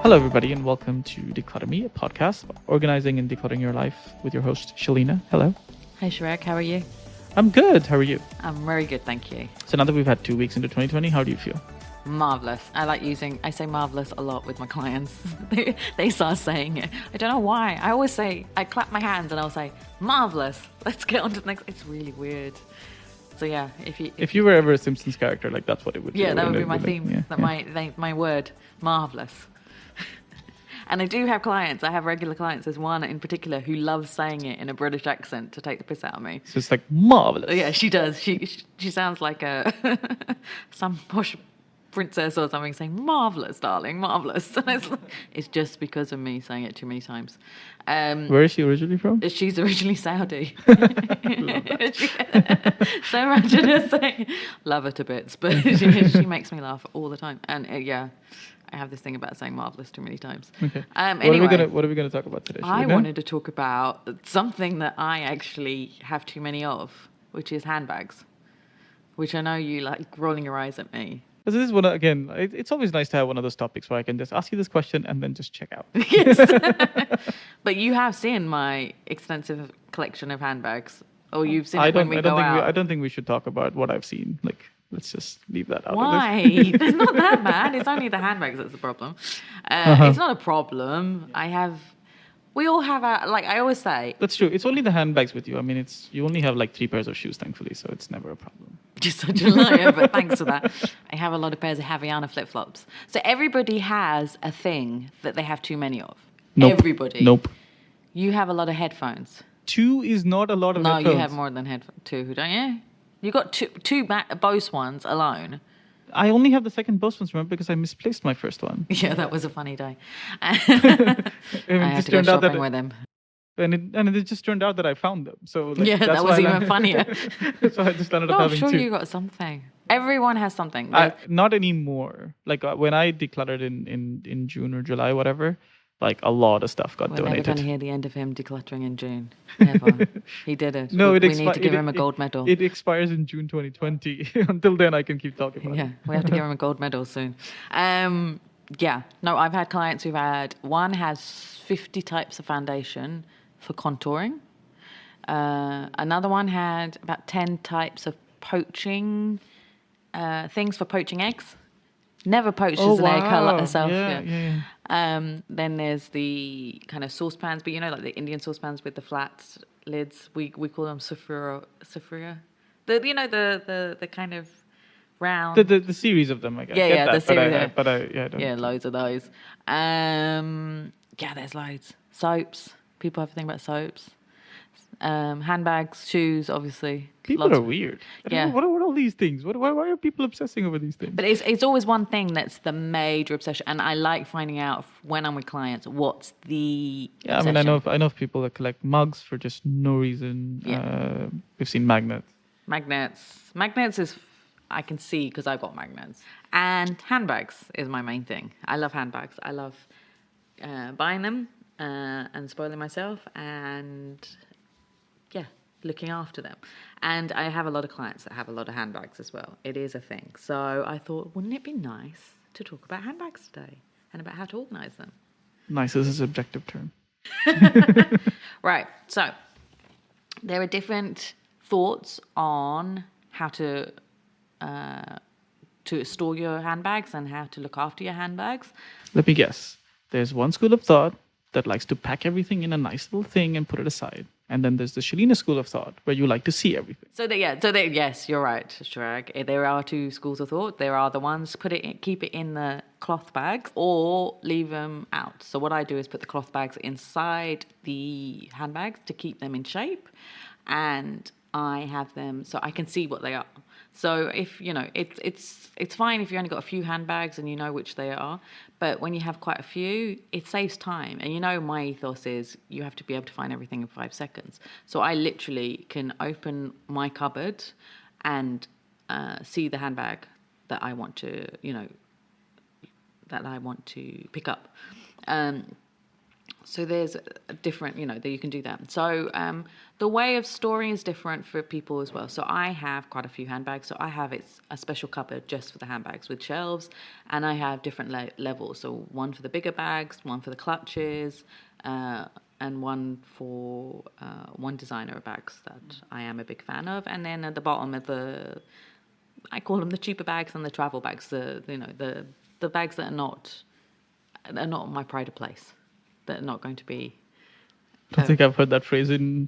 Hello, everybody, and welcome to Declutter Me, a podcast about organizing and decluttering your life with your host, Shelina. Hello. Hi, Chirag. How are you? I'm good. How are you? I'm very good, thank you. So now that we've had 2 weeks into 2020, how do you feel? Marvelous. I say marvelous a lot with my clients. They start saying it. I don't know why. I clap my hands and I'll say, marvelous. Let's get on to the next. It's really weird. So yeah, if you were ever a Simpsons character, like that's what it would be. Yeah, that would be my theme. My word, marvelous. And I do have clients. I have regular clients. There's one in particular who loves saying it in a British accent to take the piss out of me. So it's like marvelous. Yeah, she does. She sounds like some posh princess or something saying marvelous, darling, marvelous. It's just because of me saying it too many times. Where is she originally from? She's originally Saudi. So imagine her saying, love her to bits, but she makes me laugh all the time. And I have this thing about saying marvelous too many times. Okay. Anyway, what are we gonna talk about today? I wanted to talk about something that I actually have too many of, which is handbags, which I know you like rolling your eyes at me. This is one again. It's always nice to have one of those topics where I can just ask you this question and then just check out. Yes. But you have seen my extensive collection of handbags, or you've seen it when we go out. I don't think we should talk about what I've seen. Like, let's just leave that out. Why? Of this. It's not that bad. It's only the handbags that's the problem. It's not a problem. We all have I always say. That's true. It's only the handbags with you. I mean, you only have like 3 pairs of shoes, thankfully, so it's never a problem. You're such a liar, but thanks for that. I have a lot of pairs of Haviana flipflops. So everybody has a thing that they have too many of. Nope. Everybody. Nope. You have a lot of headphones. 2 is not a lot of headphones. No, you have more than 2, don't you? You got two Bose ones alone. I only have the second Bose ones, remember, because I misplaced my first one. Yeah, that was a funny day. I had to go shopping with them. And it just turned out that I found them. So that's that was even funnier. So I just ended up having 2. I'm sure you got something. Everyone has something. Not anymore. Like when I decluttered in June or July, whatever, like a lot of stuff got donated. We're never going to hear the end of him decluttering in June. Never. He did it. No, we need to give him a gold medal. It expires in June 2020. Until then, I can keep talking about it. Yeah, we have to give him a gold medal soon. I've had clients who've had, one has 50 types of foundation for contouring. Another one had about 10 types of poaching, things for poaching eggs. Never poached as an egg herself. Yeah. Then there's the kind of saucepans, but like the Indian saucepans with the flat lids. We call them sufria. The kind of round. The series of them, I guess. The series. I don't. Loads of those. There's loads. Soaps. People have to think about soaps. Handbags, shoes, obviously. People are weird. Yeah. What are all these things? Why are people obsessing over these things? But it's always one thing that's the major obsession, and I like finding out when I'm with clients what's the obsession. I mean, I know of people that collect mugs for just no reason. Yeah. We've seen magnets. Magnets is I can see because I've got magnets, and handbags is my main thing. I love handbags. I love buying them and spoiling myself, and looking after them. And I have a lot of clients that have a lot of handbags as well. It is a thing. So I thought, wouldn't it be nice to talk about handbags today and about how to organise them? Nice is a subjective term. Right. So there are different thoughts on how to store your handbags and how to look after your handbags. Let me guess. There's one school of thought that likes to pack everything in a nice little thing and put it aside. And then there's the Shelina school of thought where you like to see everything. Yes, you're right, Chirag. There are 2 schools of thought. There are the ones keep it in the cloth bags or leave them out. So what I do is put the cloth bags inside the handbags to keep them in shape, and I have them so I can see what they are. So if it's fine if you only got a few handbags and you know which they are, but when you have quite a few, it saves time. And my ethos is you have to be able to find everything in 5 seconds. So I literally can open my cupboard and see the handbag that I want to pick up. So there's a different, that you can do that. So the way of storing is different for people as well. So I have quite a few handbags. So I have it's a special cupboard just for the handbags with shelves, and I have different levels. So one for the bigger bags, one for the clutches, and one for one designer of bags that I am a big fan of. And then at the bottom of I call them the cheaper bags and the travel bags. The bags that are not my pride of place. That are not going to be. I don't think I've heard that phrase in,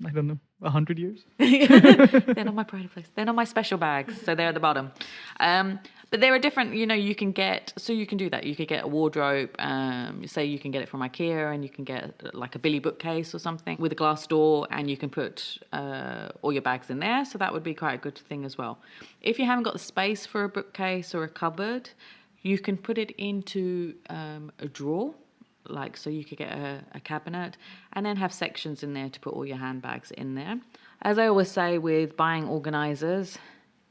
I don't know, 100 years. They're not my pride of place. They're not my special bags, so they're at the bottom. But there are different. You can get. So you can do that. You could get a wardrobe. Say you can get it from IKEA, and you can get like a Billy bookcase or something with a glass door, and you can put all your bags in there. So that would be quite a good thing as well. If you haven't got the space for a bookcase or a cupboard, you can put it into a drawer. Like, so you could get a cabinet and then have sections in there to put all your handbags in there. As I always say with buying organisers,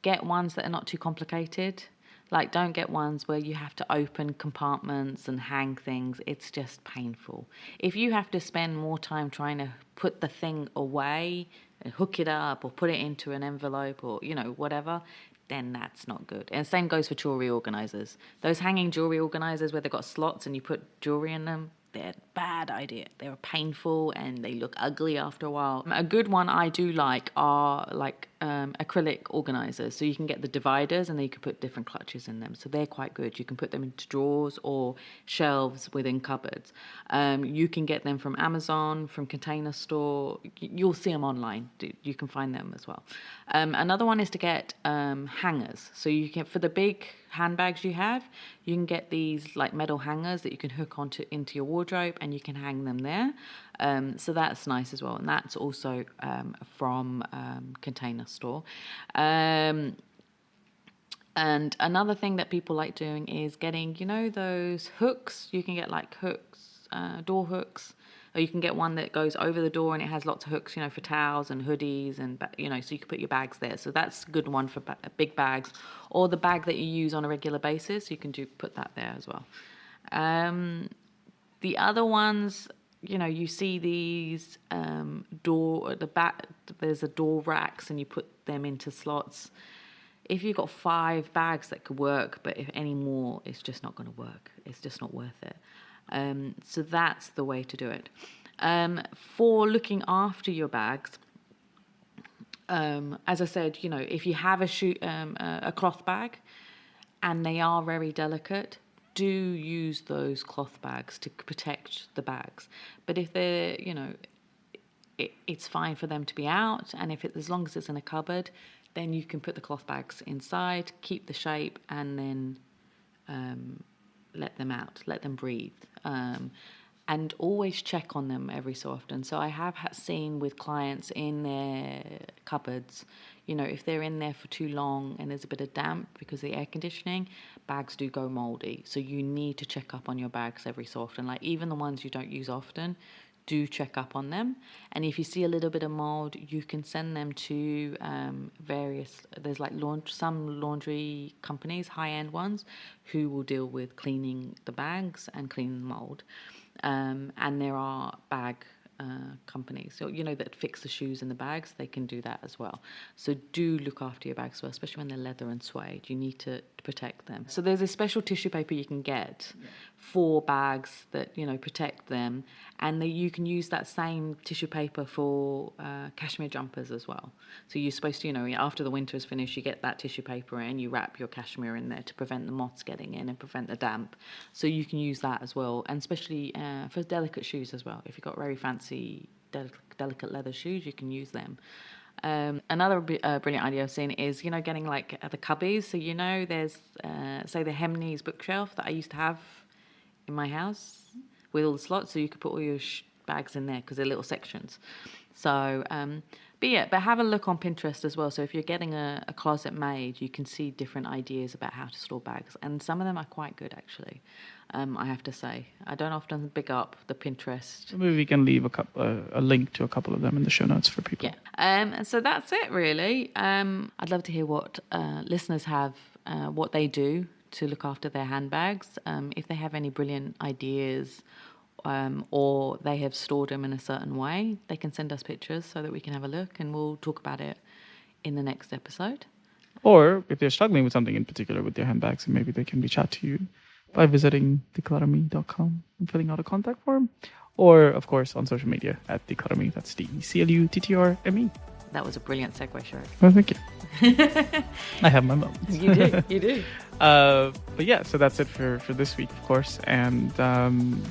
get ones that are not too complicated. Like, don't get ones where you have to open compartments and hang things. It's just painful. If you have to spend more time trying to put the thing away, hook it up or put it into an envelope or, whatever, then that's not good. And same goes for jewelry organisers. Those hanging jewelry organisers where they've got slots and you put jewelry in them, they're a bad idea. They're painful and they look ugly after a while. A good one I do like are like acrylic organisers. So you can get the dividers and then you can put different clutches in them. So they're quite good. You can put them into drawers or shelves within cupboards. You can get them from Amazon, from Container Store. You'll see them online. You can find them as well. Another one is to get hangers. So you can, for the big handbags you have, you can get these like metal hangers that you can hook into your wardrobe and you can hang them there. So that's nice as well, and that's also from Container Store. And another thing that people like doing is getting, those hooks. You can get like hooks, door hooks, or you can get one that goes over the door and it has lots of hooks, for towels and hoodies and, so you can put your bags there. So that's a good one for big bags, or the bag that you use on a regular basis. You can put that there as well. The other ones, you see these there's a door racks and you put them into slots. If you've got 5 bags that could work, but if any more, it's just not going to work. It's just not worth it. So that's the way to do it. For looking after your bags, as I said, if you have a cloth bag and they are very delicate, do use those cloth bags to protect the bags. But if they're, it's fine for them to be out, and as long as it's in a cupboard, then you can put the cloth bags inside, keep the shape, and then let them out, let them breathe. And always check on them every so often. So I have seen with clients in their cupboards, if they're in there for too long and there's a bit of damp because of the air conditioning, bags do go moldy. So you need to check up on your bags every so often. Like even the ones you don't use often, do check up on them. And if you see a little bit of mold, you can send them to there's like some laundry companies, high-end ones, who will deal with cleaning the bags and cleaning the mold. And there are bag companies, so that fix the shoes in the bags. They can do that as well. So do look after your bags as well, especially when they're leather and suede. You need to protect them. So there's a special tissue paper you can get for bags that protect them, and you can use that same tissue paper for cashmere jumpers as well. So you're supposed to, after the winter is finished, you get that tissue paper and you wrap your cashmere in there to prevent the moths getting in and prevent the damp. So you can use that as well, and especially for delicate shoes as well. If you've got very fancy delicate leather shoes, you can use them. Another brilliant idea I've seen is, getting like the cubbies. So, there's, say, the Hemney's bookshelf that I used to have in my house with all the slots. So you could put all your bags in there because they're little sections. So, but have a look on Pinterest as well. So if you're getting a closet made, you can see different ideas about how to store bags. And some of them are quite good, actually. I have to say. I don't often pick up the Pinterest. Maybe we can leave a link to a couple of them in the show notes for people. Yeah. So that's it, really. I'd love to hear what listeners have, what they do to look after their handbags. If they have any brilliant ideas or they have stored them in a certain way, they can send us pictures so that we can have a look, and we'll talk about it in the next episode. Or if they're struggling with something in particular with their handbags, maybe they can reach out to you by visiting declutterme.com and filling out a contact form. Or, of course, on social media at declutterme. That's DECLUTTRME. That was a brilliant segue, Chirag. Oh, thank you. I have my moments. You do. But yeah, so that's it for this week, of course. And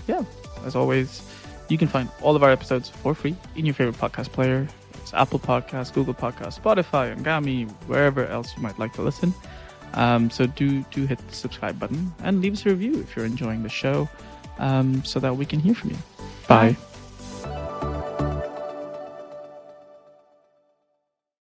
yeah, as always, you can find all of our episodes for free in your favorite podcast player. It's Apple Podcasts, Google Podcasts, Spotify, Angami, wherever else you might like to listen. So do hit the subscribe button and leave us a review if you're enjoying the show, so that we can hear from you. Bye.